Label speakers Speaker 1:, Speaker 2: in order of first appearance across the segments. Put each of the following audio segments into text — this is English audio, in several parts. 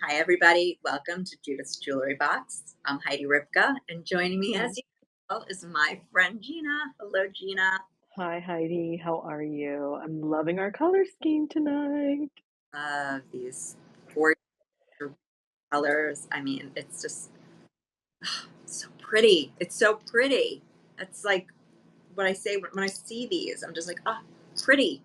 Speaker 1: Hi, everybody. Welcome to Judith's Jewelry Box. I'm Heidi Ripka, and joining me
Speaker 2: Hi.
Speaker 1: as usual is my friend Gina. Hello, Gina.
Speaker 2: Hi, Heidi. How are you? I'm loving our color scheme tonight.
Speaker 1: These four colors. I mean, it's just so pretty. It's so pretty. That's like what I say when I see these. I'm just like, ah, pretty.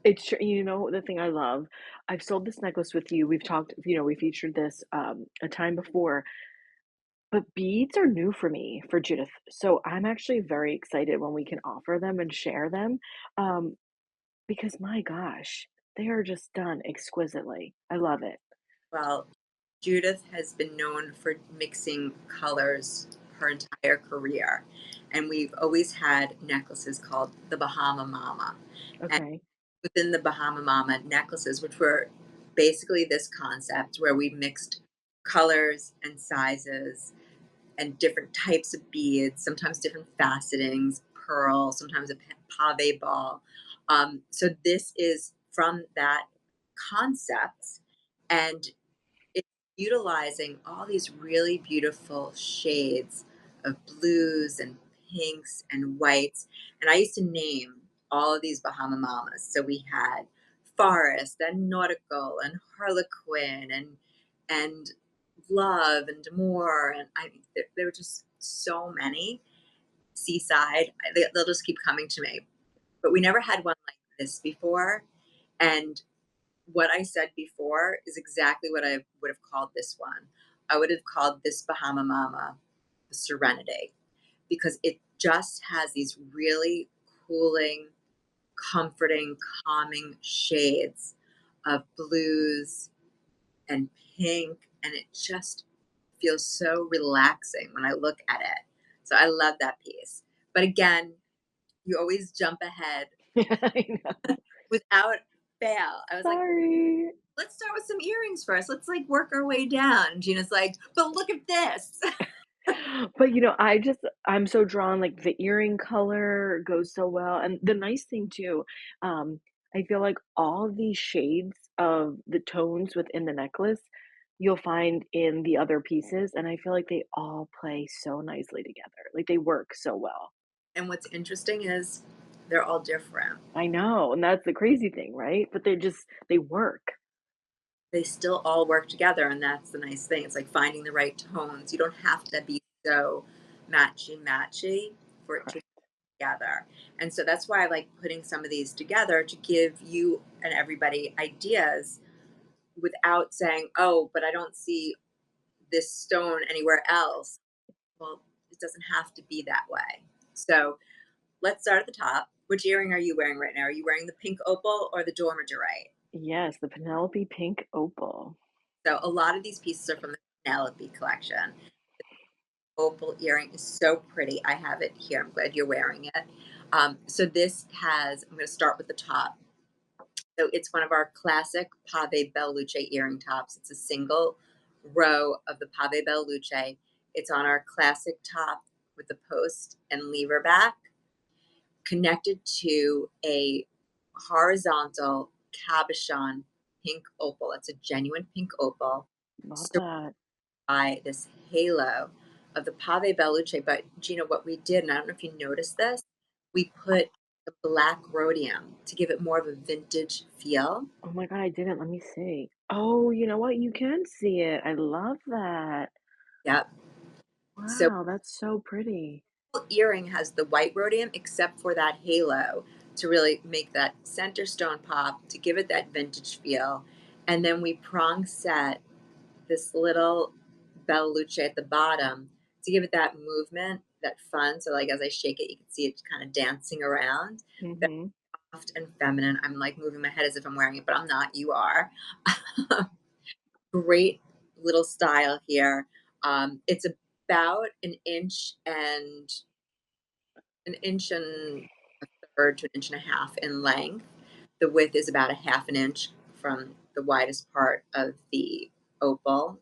Speaker 2: The thing I love, I've sold this necklace with you. We've talked, we featured this a time before, but beads are new for me, for Judith. So I'm actually very excited when we can offer them and share them um, because my gosh, they are just done exquisitely. I love it.
Speaker 1: Well, Judith has been known for mixing colors her entire career, and we've always had necklaces called the Bahama Mama.
Speaker 2: Okay.
Speaker 1: Within the Bahama Mama necklaces, which were basically this concept where we mixed colors and sizes and different types of beads, sometimes different facetings, pearl, sometimes a pave ball. So this is from that concept, and it's utilizing all these really beautiful shades of blues and pinks and whites. And I used to name all of these Bahama Mamas. So we had Forest and Nautical and Harlequin and Love and More. And I mean, there were just so many. Seaside, they'll just keep coming to me. But we never had one like this before. And what I said before is exactly what I would have called this one. I would have called this Bahama Mama the Serenity because it just has these really cooling, comforting, calming shades of blues and pink. And it just feels so relaxing when I look at it. So I love that piece. But again, you always jump ahead
Speaker 2: I know.
Speaker 1: without fail. I was like,
Speaker 2: Sorry.
Speaker 1: let's start with some earrings first. Let's like work our way down. Gina's like, but look at this.
Speaker 2: But, I'm so drawn, like, the earring color goes so well, and the nice thing too, I feel like all of these shades of the tones within the necklace, you'll find in the other pieces, and I feel like they all play so nicely together, like, they work so well.
Speaker 1: And what's interesting is they're all different.
Speaker 2: I know, and that's the crazy thing, right? But they work.
Speaker 1: They still all work together, and that's the nice thing. It's like finding the right tones. You don't have to be so matchy matchy for it to
Speaker 2: Correct.
Speaker 1: together. And so that's why I like putting some of these together to give you and everybody ideas without saying, oh, but I don't see this stone anywhere else. Well, it doesn't have to be that way. So let's start at the top. Which earring are you wearing right now? Are you wearing the pink opal or the dormitory?
Speaker 2: Yes, the Penelope pink opal.
Speaker 1: So a lot of these pieces are from the Penelope collection. Opal earring is so pretty. I have it here. I'm glad you're wearing it. So this has, I'm going to start with the top. So it's one of our classic Pave Bella Luce earring tops. It's a single row of the Pave Bella Luce. It's on our classic top with the post and lever back, connected to a horizontal cabochon pink opal. It's a genuine pink opal
Speaker 2: Love
Speaker 1: surrounded
Speaker 2: that.
Speaker 1: by this halo of the Pave Bellucci. But Gina, what we did, and I don't know if you noticed this, we put the black rhodium to give it more of a vintage feel.
Speaker 2: Oh my god, I didn't, let me see. Oh, you know what? You can see it. I love that.
Speaker 1: Yep. So
Speaker 2: Wow, that's so pretty.
Speaker 1: earring has the white rhodium except for that halo to really make that center stone pop to give it that vintage feel. And then we prong set this little Bella Luce at the bottom to give it that movement, that fun. So like as I shake it, you can see it kind of dancing around. Very
Speaker 2: Mhm.
Speaker 1: soft and feminine. I'm like moving my head as if I'm wearing it, but I'm not. You are. Great little style here. It's about an inch and a third to an inch and a half in length. The width is about a half an inch from the widest part of the opal,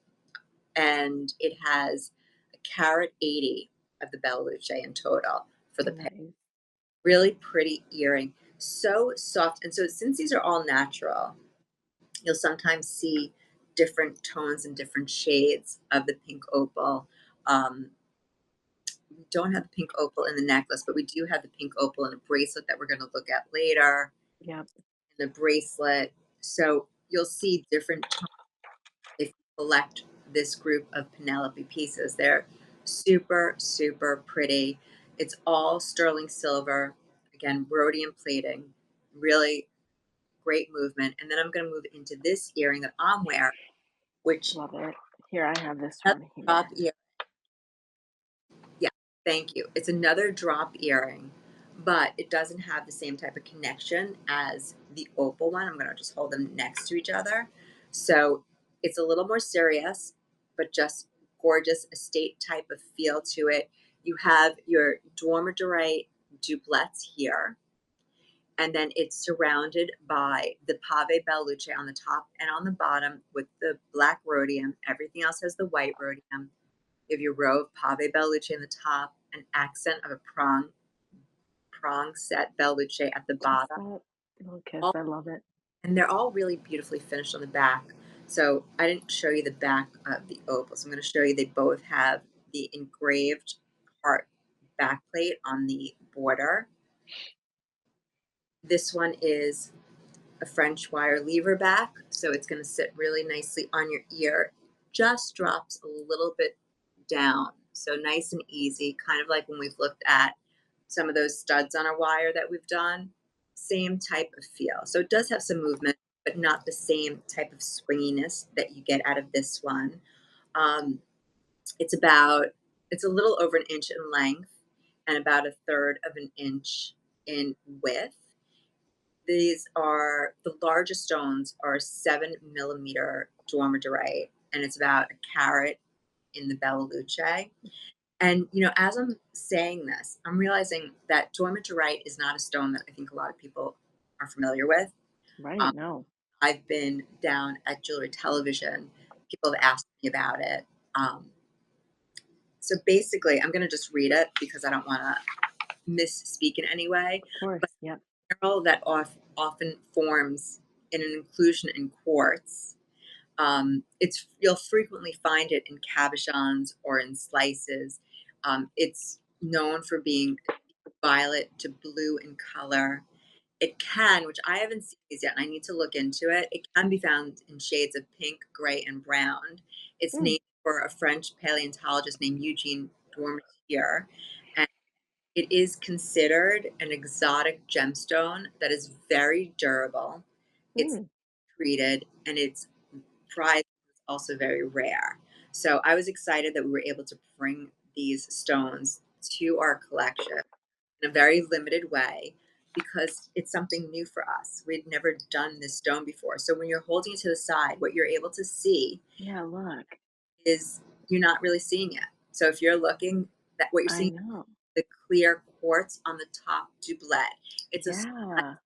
Speaker 1: and it has a carat 80 of the Bella Luce in total for the pay.
Speaker 2: Nice.
Speaker 1: Really pretty earring, so soft. And so since these are all natural, you'll sometimes see different tones and different shades of the pink opal. Um, we don't have the pink opal in the necklace, but we do have the pink opal in a bracelet that we're going to look at later.
Speaker 2: Yep.
Speaker 1: In the bracelet, so you'll see different tones if you collect this group of Penelope pieces. They're super, super pretty. It's all sterling silver. Again, rhodium plating. Really great movement. And then I'm going to move into this earring that I'm wearing, which
Speaker 2: Love it. Here, I have this
Speaker 1: another
Speaker 2: one
Speaker 1: drop
Speaker 2: here.
Speaker 1: earring. Yeah, thank you. It's another drop earring, but it doesn't have the same type of connection as the opal one. I'm going to just hold them next to each other. So it's a little more serious, but just gorgeous estate type of feel to it. You have your dormitory doublets here, and then it's surrounded by the Pave Bella Luce on the top and on the bottom with the black rhodium. Everything else has the white rhodium. You have your row of Pave Bella Luce in the top, an accent of a prong set Bella Luce at the
Speaker 2: Just
Speaker 1: bottom.
Speaker 2: that little kiss.
Speaker 1: All,
Speaker 2: I love it.
Speaker 1: and they're all really beautifully finished on the back. So I didn't show you the back of the opal. So I'm going to show you they both have the engraved heart backplate on the border. This one is a French wire lever back, so it's going to sit really nicely on your ear. Just drops a little bit down, so nice and easy, kind of like when we've looked at some of those studs on a wire that we've done. Same type of feel. So it does have some movement, but not the same type of swinginess that you get out of this one. Um, it's about it's a little over an inch in length and about a third of an inch in width. These are the largest stones are 7 millimeter dormitory, and it's about a carat in the Bella Luce. And as I'm saying this, I'm realizing that dormitory is not a stone that I think a lot of people are familiar with.
Speaker 2: Right.
Speaker 1: Um,
Speaker 2: No.
Speaker 1: I've been down at Jewelry Television. People have asked me about it. Um, so basically, I'm going to just read it because I don't want to misspeak in any way.
Speaker 2: Of course.
Speaker 1: But
Speaker 2: Yep.
Speaker 1: mineral that often forms in an inclusion in quartz. You'll frequently find it in cabochons or in slices. It's known for being violet to blue in color. It can, which I haven't seen these yet, and I need to look into it. It can be found in shades of pink, gray, and brown. It's
Speaker 2: Mm,
Speaker 1: named for a French paleontologist named Eugene Dormetier, and it is considered an exotic gemstone that is very durable. It's
Speaker 2: mm.
Speaker 1: treated, and its prize is also very rare. So I was excited that we were able to bring these stones to our collection in a very limited way because it's something new for us. We'd never done this stone before. So when you're holding it to the side, what you're able to see
Speaker 2: Yeah. Look.
Speaker 1: is you're not really seeing it. So if you're looking, that what you're
Speaker 2: I
Speaker 1: seeing
Speaker 2: know.
Speaker 1: the clear quartz on the top doublet. It's a
Speaker 2: Yeah.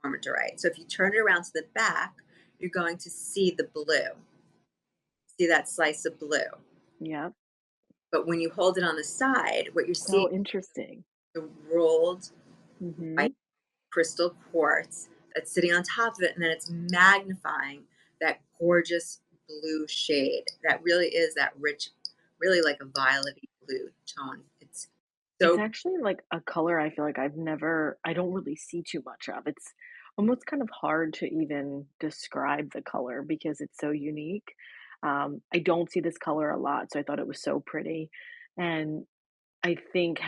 Speaker 1: dormitory. So if you turn it around to the back, you're going to see the blue. See that slice of blue.
Speaker 2: Yep.
Speaker 1: But when you hold it on the side, what you're seeing
Speaker 2: So interesting.
Speaker 1: is the rolled
Speaker 2: Mm-hmm.
Speaker 1: white crystal quartz that's sitting on top of it, and then it's magnifying that gorgeous blue shade that really is that rich, really like a violet blue tone. It's
Speaker 2: It's
Speaker 1: so
Speaker 2: actually like a color I feel like I don't really see too much of. It's almost kind of hard to even describe the color because it's so unique. I don't see this color a lot, so I thought it was so pretty. And I think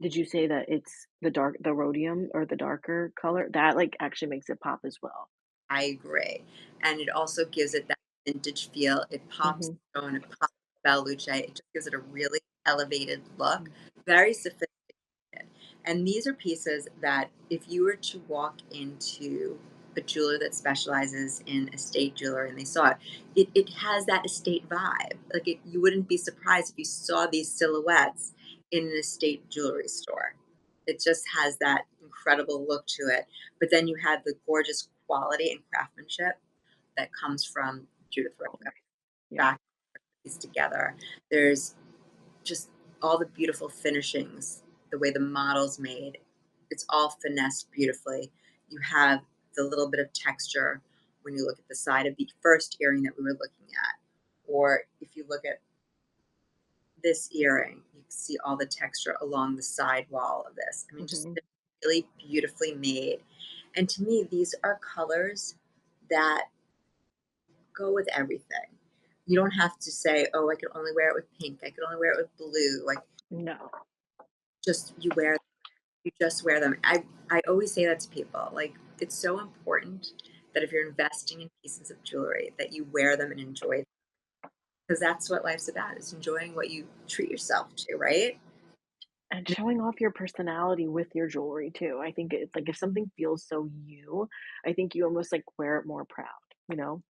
Speaker 2: did you say that it's the rhodium or the darker color? That like actually makes it pop as well.
Speaker 1: I agree, and it also gives it that vintage feel. It pops
Speaker 2: Hmm.
Speaker 1: stone, it pops Bella Luce. It just gives it a really elevated look, very sophisticated. And these are pieces that if you were to walk into a jeweler that specializes in estate jewelry and they saw it, it has that estate vibe. Like you wouldn't be surprised if you saw these silhouettes in an estate jewelry store. It just has that incredible look to it. But then you have the gorgeous quality and craftsmanship that comes from Judith
Speaker 2: Of
Speaker 1: Ripka.
Speaker 2: course. Yep.
Speaker 1: Back these together. There's just all the beautiful finishings, the way the model's made. It's all finessed beautifully. You have the little bit of texture when you look at the side of the first earring that we were looking at. Or if you look at this earring, you can see all the texture along the side wall of this. I mean, just
Speaker 2: Mhm.
Speaker 1: they're really beautifully made. And to me, these are colors that go with everything. You don't have to say, "Oh, I can only wear it with pink. I can only wear it with blue." Like,
Speaker 2: No.
Speaker 1: just you just wear them. I always say that to people. Like, it's so important that if you're investing in pieces of jewelry, that you wear them and enjoy them, because that's what life's about, is enjoying what you treat yourself to, right?
Speaker 2: And showing off your personality with your jewelry too. I think it's like if something feels so you, I think you almost like wear it more proud, you know?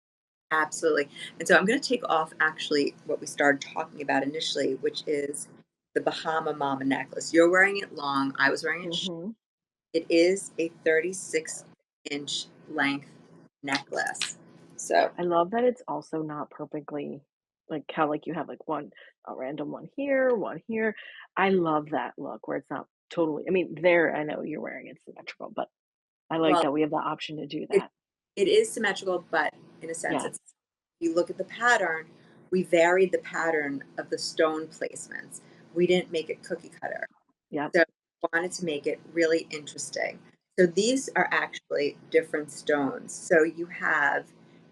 Speaker 1: Absolutely. And so I'm going to take off actually what we started talking about initially, which is the Bahama Mama necklace. You're wearing it long. I was wearing it.
Speaker 2: Mhm.
Speaker 1: It is a 36-inch length necklace. So,
Speaker 2: I love that it's also not perfectly like how like you have like one a random one here, one here. I love that look where it's not totally I mean, there I know you're wearing it symmetrical, but I like
Speaker 1: well,
Speaker 2: that we have the option to do
Speaker 1: it
Speaker 2: that.
Speaker 1: it is symmetrical, but in a sense,
Speaker 2: Yes.
Speaker 1: it's you look at the pattern, we varied the pattern of the stone placements. We didn't make it cookie cutter.
Speaker 2: Yep.
Speaker 1: So I wanted to make it really interesting. So these are actually different stones. So you have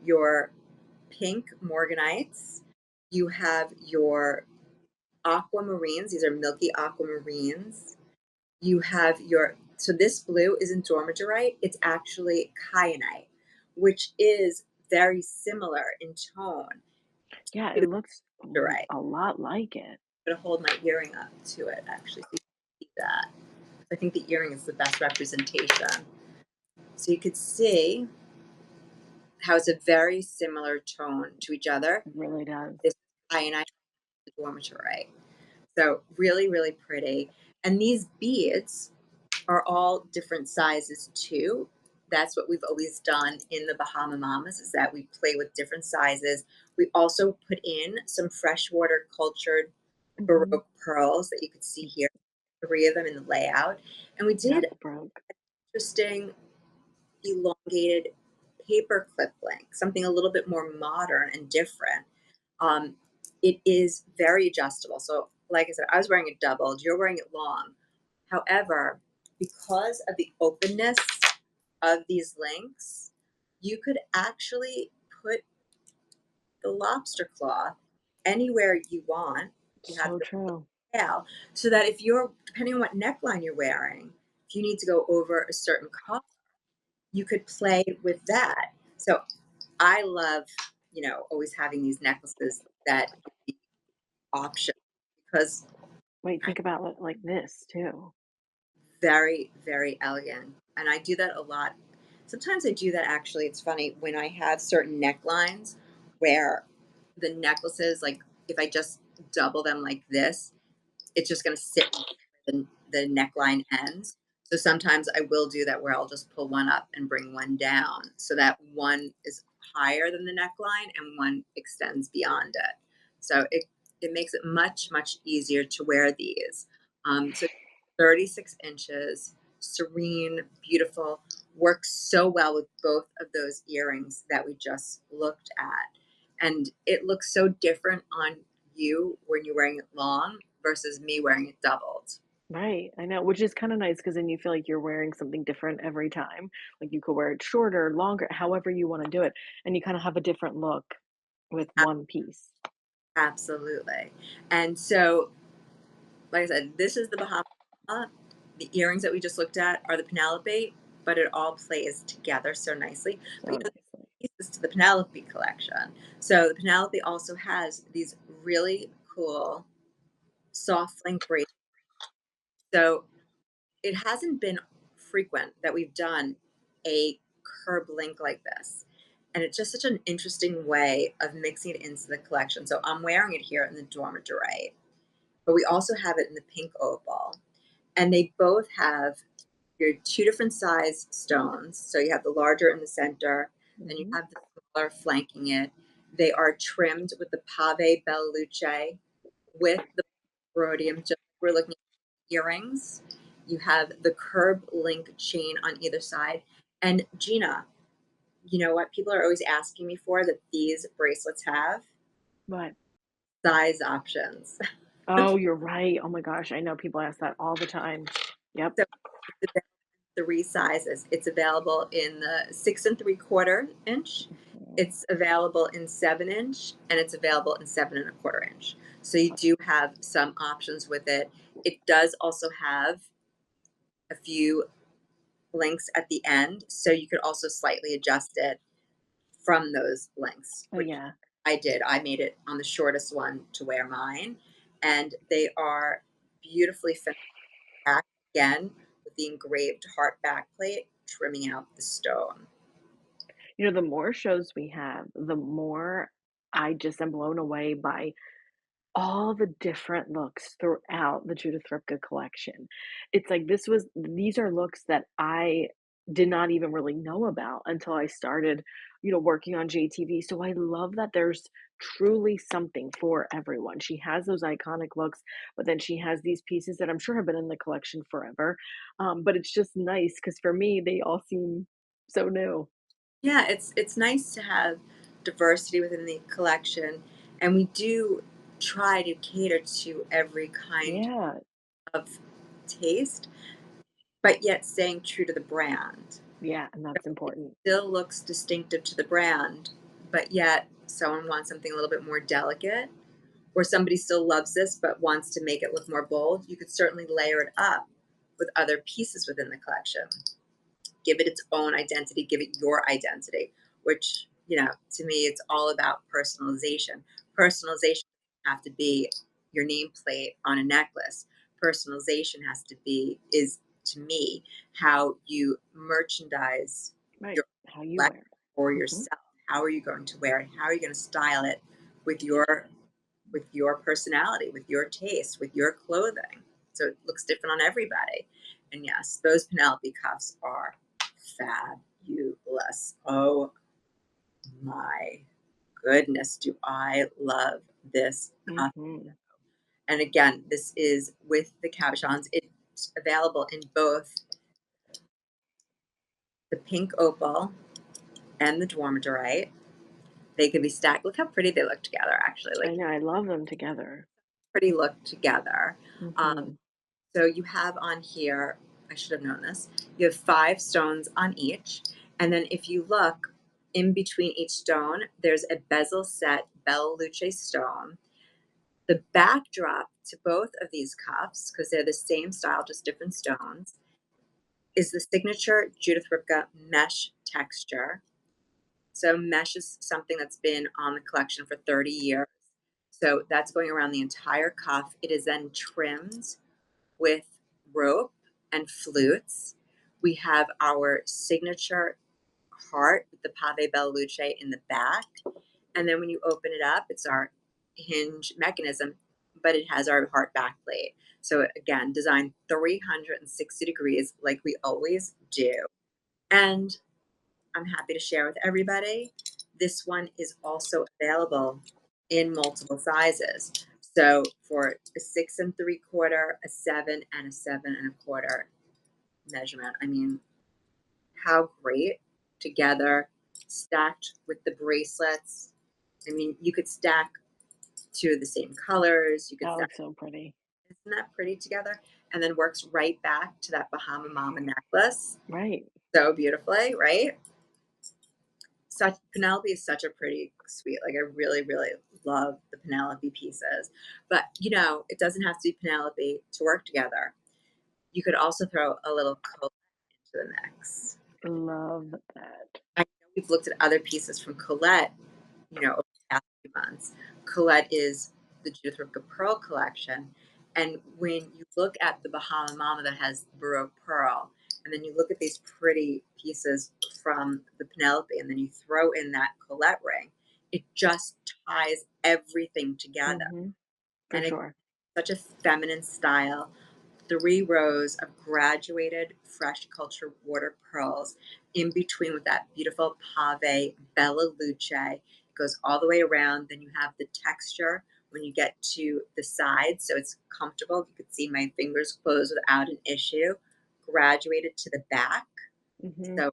Speaker 1: your pink morganites, you have your aquamarines, these are milky aquamarines. You have your so this blue isn't dormitory, it's actually kyanite, which is very similar in tone
Speaker 2: Yeah,
Speaker 1: to
Speaker 2: it looks
Speaker 1: dormitory.
Speaker 2: a lot like it.
Speaker 1: I'm gonna hold my earring up to it actually so you can see that. I think the earring is the best representation. So you could see how it's a very similar tone to each other.
Speaker 2: It really does.
Speaker 1: This kyanite, the dormitory. So really, really pretty. And these beads are all different sizes too. That's what we've always done in the Bahama Mamas, is that we play with different sizes. We also put in some freshwater cultured
Speaker 2: Mhm.
Speaker 1: Baroque pearls that you could see here, three of them in the layout. And we
Speaker 2: Yeah,
Speaker 1: did
Speaker 2: the broke.
Speaker 1: interesting elongated paper clip link, something a little bit more modern and different. Um, it is very adjustable. So, like I said, I was wearing it doubled, you're wearing it long. However, because of the openness of these links, you could actually put the lobster claw anywhere you want. You have
Speaker 2: So
Speaker 1: the
Speaker 2: true.
Speaker 1: tail, so that if you're, depending on what neckline you're wearing, if you need to go over a certain collar, you could play with that. So I love, always having these necklaces that give me options, because
Speaker 2: Wait,
Speaker 1: I
Speaker 2: think about it like this too.
Speaker 1: very, very elegant. And I do that a lot. Sometimes I do that actually. It's funny when I have certain necklines where the necklaces, like if I just double them like this, it's just going to sit where the neckline ends. So sometimes I will do that where I'll just pull one up and bring one down so that one is higher than the neckline and one extends beyond it. So it makes it much, much easier to wear these. So 36 inches, serene, beautiful, works so well with both of those earrings that we just looked at. And it looks so different on you when you're wearing it long versus me wearing it doubled.
Speaker 2: Right, I know, which is kinda nice because then you feel like you're wearing something different every time. Like, you could wear it shorter, longer, however you wanna do it, and you kinda have a different look with
Speaker 1: A-
Speaker 2: one piece.
Speaker 1: Absolutely. And so, like I said, this is the Bahama. The earrings that we just looked at are the Penelope, but it all plays together so nicely. But
Speaker 2: So nicely.
Speaker 1: pieces to the Penelope collection. So the Penelope also has these really cool soft link braids. So it hasn't been frequent that we've done a curb link like this. And it's just such an interesting way of mixing it into the collection. So I'm wearing it here in the dormitory, but we also have it in the pink opal. And they both have your two different size stones. So you have the larger in the center, then you
Speaker 2: Mhm.
Speaker 1: have the smaller flanking it. They are trimmed with the pave Bella Luce with the rhodium, just like we're looking at earrings. You have the curb link chain on either side. And Gina, you know what people are always asking me for that these bracelets have?
Speaker 2: What?
Speaker 1: Size options.
Speaker 2: Oh, you're right. Oh my gosh, I know people ask that all the time. Yep.
Speaker 1: So it's available in 3 sizes. It's available in the 6 3/4 inch,
Speaker 2: Mhm.
Speaker 1: it's available in 7 inch, and it's available in 7 1/4 inch. So you do have some options with it. It does also have a few links at the end, so you could also slightly adjust it from those lengths,
Speaker 2: Oh,
Speaker 1: which
Speaker 2: yeah.
Speaker 1: I did. I made it on the shortest one to wear mine, and they are beautifully finished back again with the engraved heart backplate trimming out the stone.
Speaker 2: You know, the more shows we have, the more I just am blown away by all the different looks throughout the Judith Ripka collection. It's like these are looks that I did not even really know about until I started, working on JTV. So I love that there's truly something for everyone. She has those iconic looks, but then she has these pieces that I'm sure have been in the collection forever. But it's just nice because for me, they all seem so new.
Speaker 1: Yeah, it's nice to have diversity within the collection, and we do try to cater to every kind
Speaker 2: Yeah,
Speaker 1: of taste, but yet staying true to the brand.
Speaker 2: yeah, and that's important.
Speaker 1: Still looks distinctive to the brand, but yet someone wants something a little bit more delicate, or somebody still loves this but wants to make it look more bold. You could certainly layer it up with other pieces within the collection. Give it its own identity, give it your identity, which, to me, it's all about personalization. Personalization doesn't have to be your nameplate on a necklace. Personalization has to be, is to me, how you merchandise
Speaker 2: Right.
Speaker 1: your
Speaker 2: How you
Speaker 1: collection
Speaker 2: wear
Speaker 1: or
Speaker 2: it. Hmm.
Speaker 1: yourself. How are you going to wear it? How are you going to style it with your personality, with your taste, with your clothing? So it looks different on everybody. And yes, those Penelope cuffs are fabulous. Oh my goodness, do I love this cuff.
Speaker 2: Hmm.
Speaker 1: And again, this is with the cabochons. It's available in both the pink opal and the dwarmadorite. They could be stacked. Look how pretty they look together, actually.
Speaker 2: I
Speaker 1: Like,
Speaker 2: know, I love them together.
Speaker 1: pretty look together. Um,
Speaker 2: Mhm.
Speaker 1: so you have on here, I should have known this, you have 5 stones on each. And then if you look in between each stone, there's a bezel set Bella Luce stone. The backdrop to both of these cuffs, because they're the same style, just different stones, is the signature Judith Ripka mesh texture. So mesh is something that's been on the collection for 30 years. So that's going around the entire cuff. It is then trimmed with rope and flutes. We have our signature heart with the Pave Bella Luce in the back. And then when you open it up, it's our hinge mechanism, but it has our heart back plate. So again, designed 360 degrees like we always do. And I'm happy to share with everybody. This one is also available in multiple sizes. So for a 6 3/4, a 7, and a 7 1/4 measurement. I mean, how great together, stacked with the bracelets. I mean, you could stack two of the same colors. You could
Speaker 2: That
Speaker 1: stack,
Speaker 2: looks so pretty.
Speaker 1: isn't that pretty together? And then works right back to that Bahama Mama necklace
Speaker 2: Right.
Speaker 1: so beautifully, right? Such Penelope is such a pretty sweet. Like, I really, really love the Penelope pieces. But it doesn't have to be Penelope to work together. You could also throw a little Colette into the mix.
Speaker 2: Love that.
Speaker 1: I know we've looked at other pieces from Colette, over the past few months. Colette is the Judith Ripka Pearl collection. And when you look at the Bahama Mama that has Baroque Pearl, and then you look at these pretty pieces from the Penelope, and then you throw in that Colette ring, it just ties everything together.
Speaker 2: Mhm. For
Speaker 1: And it's
Speaker 2: sure.
Speaker 1: such a feminine style. 3 rows of graduated fresh culture water pearls in between with that beautiful pave Bella Luce. It goes all the way around. Then you have the texture when you get to the sides, so it's comfortable. You could see my fingers close without an issue. Graduated to the back,
Speaker 2: Mhm.
Speaker 1: so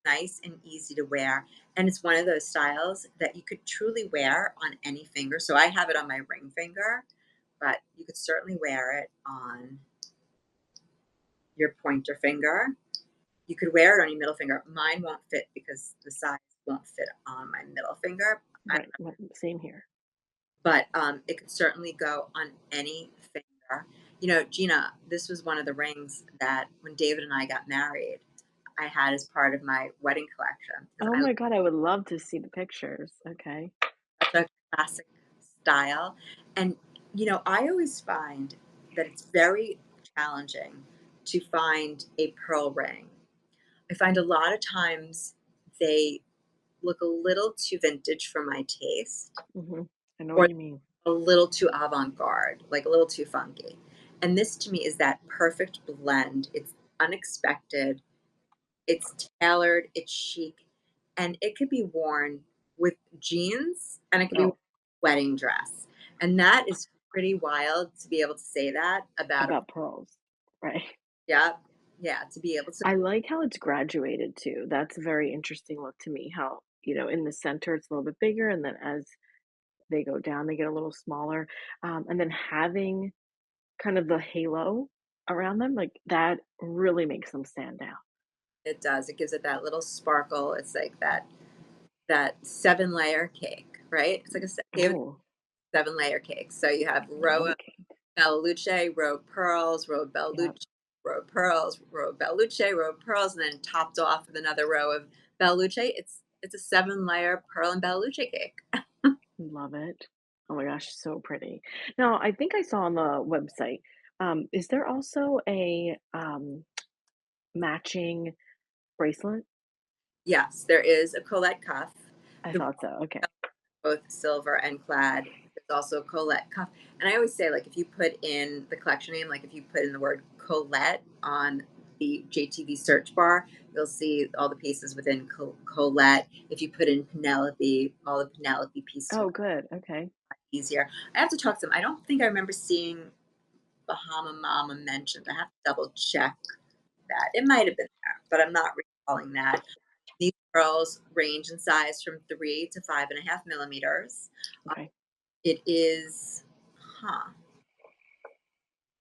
Speaker 1: nice and easy to wear, and it's one of those styles that you could truly wear on any finger. So I have it on my ring finger, but you could certainly wear it on your pointer finger. You could wear it on your middle finger. Mine won't fit because the size won't fit on my middle finger. I
Speaker 2: Right, same here.
Speaker 1: But, it could certainly go on any finger. You know, Gina, this was one of the rings that when David and I got married, I had as part of my wedding collection because
Speaker 2: Oh
Speaker 1: I
Speaker 2: my god, I would love to see the pictures. Okay.
Speaker 1: love such a classic style, and, I always find that it's very challenging to find a pearl ring. I find a lot of times they look a little too vintage for my taste,
Speaker 2: Mhm. I know what
Speaker 1: or
Speaker 2: you mean.
Speaker 1: a little too avant-garde, like a little too funky. And this to me is that perfect blend. It's unexpected, it's tailored, it's chic, and it could be worn with jeans and it could be
Speaker 2: Oh,
Speaker 1: wedding dress. And that is pretty wild to be able to say that about a
Speaker 2: about pearls. Right.
Speaker 1: yeah, yeah, to be able to
Speaker 2: I like how it's graduated too. That's a very interesting look to me, how, in the center it's a little bit bigger and then as they go down, they get a little smaller. And then having kind of the halo around them, like that really makes them stand out.
Speaker 1: it does. It gives it that little sparkle. It's like that seven-layer cake, right? It's like David
Speaker 2: Oh,
Speaker 1: seven-layer cake. So you have
Speaker 2: I love
Speaker 1: row
Speaker 2: a
Speaker 1: of
Speaker 2: cake.
Speaker 1: Bella Luce, row of pearls, row of Bella
Speaker 2: Yep.
Speaker 1: Luce, row of pearls, row of Bella Luce, row of pearls, and then topped off with another row of Bella Luce. It's a seven-layer pearl and Bella Luce cake.
Speaker 2: Love it. Oh my gosh, so pretty. Now, I think I saw on the website, is there also a matching bracelet?
Speaker 1: Yes, there is a Colette cuff.
Speaker 2: I
Speaker 1: The
Speaker 2: thought so. Okay.
Speaker 1: both silver and clad. There's also a Colette cuff. And I always say, like, if you put in the collection name, like if you put in the word Colette on the JTV search bar, you'll see all the pieces within Colette. If you put in Penelope, all the Penelope pieces
Speaker 2: Oh,
Speaker 1: would
Speaker 2: good. Okay.
Speaker 1: be easier. I have to talk to them. I don't think I remember seeing Bahama Mama mentioned. I have to double check that. It might have been there, but I'm not recalling that. These pearls range in size from 3 to 5.5 millimeters.
Speaker 2: Okay.
Speaker 1: It is, huh,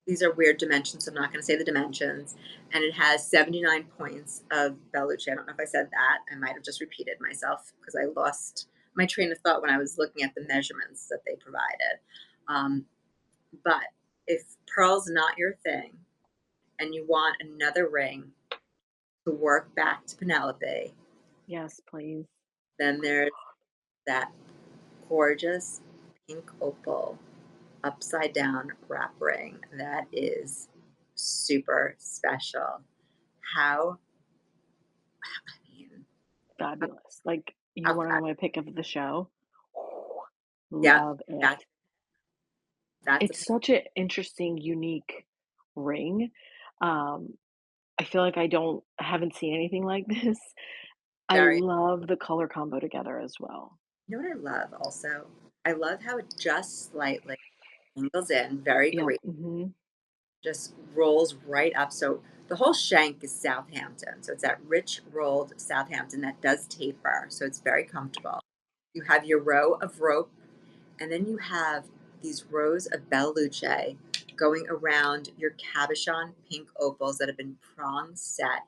Speaker 1: these are weird dimensions, so I'm not gonna say the dimensions, and it has 79 points of Bellucci. I don't know if I said that. I might have just repeated myself because I lost my train of thought when I was looking at the measurements that they provided. Um, but if pearl's not your thing and you want another ring to work back to Penelope,
Speaker 2: Yes, please.
Speaker 1: then there's that gorgeous pink opal upside down wrap ring that is super special. How, I mean,
Speaker 2: Fabulous. Like, you
Speaker 1: how
Speaker 2: wanna know
Speaker 1: fat,
Speaker 2: my pick of the show?
Speaker 1: yeah,
Speaker 2: Love it.
Speaker 1: that's that's a
Speaker 2: It's such an interesting, unique ring. Um, I feel like I haven't seen anything like this. I
Speaker 1: very,
Speaker 2: love the color combo together as well.
Speaker 1: you know what I love also? I love how it just slightly angles in, very
Speaker 2: Yep,
Speaker 1: great,
Speaker 2: mhm.
Speaker 1: just rolls right up. So the whole shank is Southampton. So it's that rich rolled Southampton that does taper. So it's very comfortable. You have your row of rope. And then you have these rows of Bella Luce going around your cabochon pink opals that have been prong set.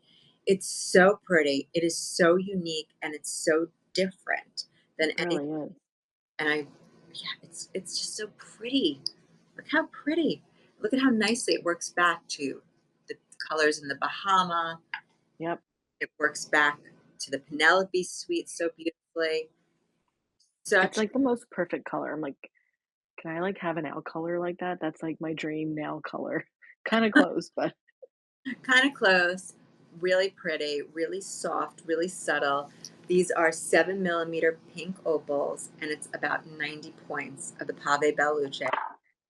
Speaker 1: It's so pretty. It is so unique and it's so different than anything.
Speaker 2: Really is.
Speaker 1: And yeah, it's just so pretty. Look how pretty. Look at how nicely it works back to the colors in the Bahama.
Speaker 2: Yep.
Speaker 1: It works back to the Penelope suite so beautifully.
Speaker 2: It's,
Speaker 1: Such
Speaker 2: like, the most perfect color. I'm like, "Can I, like, have a nail color like that?" That's, like, my dream nail color. Kinda close, but
Speaker 1: Kinda close, really pretty, really soft, really subtle. These are 7 millimeter pink opals, and it's about 90 points of the Pave Belluce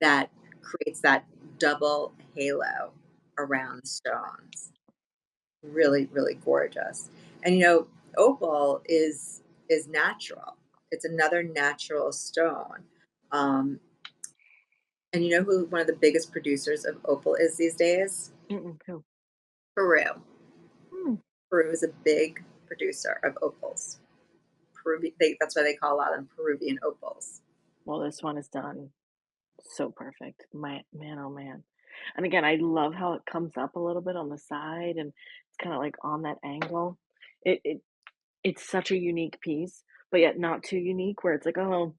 Speaker 1: that creates that double halo around the stones. Really, really gorgeous. And, opal is natural. It's another natural stone. Um, and you know who one of the biggest producers of opal is these days?
Speaker 2: mm-mm, cool.
Speaker 1: Peru.
Speaker 2: Mm,
Speaker 1: Peru is a big producer of opals. That's why they call a lot of them Peruvian opals.
Speaker 2: Well, this one is done so perfect. Man, oh man. And again, I love how it comes up a little bit on the side and it's kind of like on that angle. It it's such a unique piece, but yet not too unique where it's like, "Oh,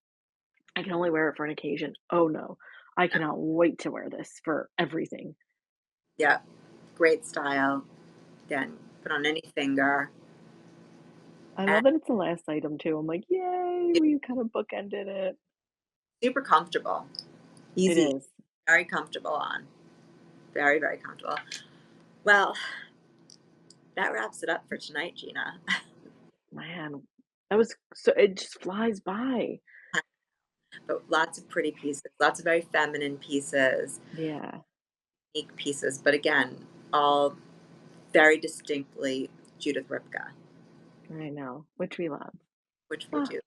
Speaker 2: I can only wear it for an occasion. Oh no, I cannot wait to wear this for everything."
Speaker 1: Yeah, great style. Again, put on any finger.
Speaker 2: I
Speaker 1: And
Speaker 2: love that it's the last item too. I'm like, "Yay,
Speaker 1: it's
Speaker 2: we kind of bookended it."
Speaker 1: super comfortable.
Speaker 2: It
Speaker 1: Easy,
Speaker 2: is.
Speaker 1: very comfortable on. Very, very comfortable. Well, that wraps it up for tonight, Gina.
Speaker 2: Man, that was so it just flies by.
Speaker 1: But lots of pretty pieces, lots of very feminine pieces,
Speaker 2: Yeah,
Speaker 1: unique pieces, but again, all very distinctly Judith Ripka,
Speaker 2: I know, which we love.
Speaker 1: which we
Speaker 2: Ah,
Speaker 1: do.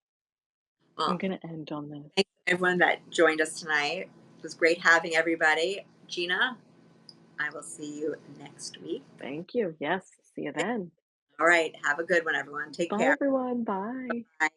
Speaker 2: I'm
Speaker 1: Well,
Speaker 2: gonna end on this.
Speaker 1: thanks everyone that joined us tonight. It was great having everybody. Gina, I will see you next week.
Speaker 2: Thank you. Yes, see you then.
Speaker 1: All right. Have a good one, everyone. Take
Speaker 2: Bye,
Speaker 1: care.
Speaker 2: everyone. Bye.
Speaker 1: Bye.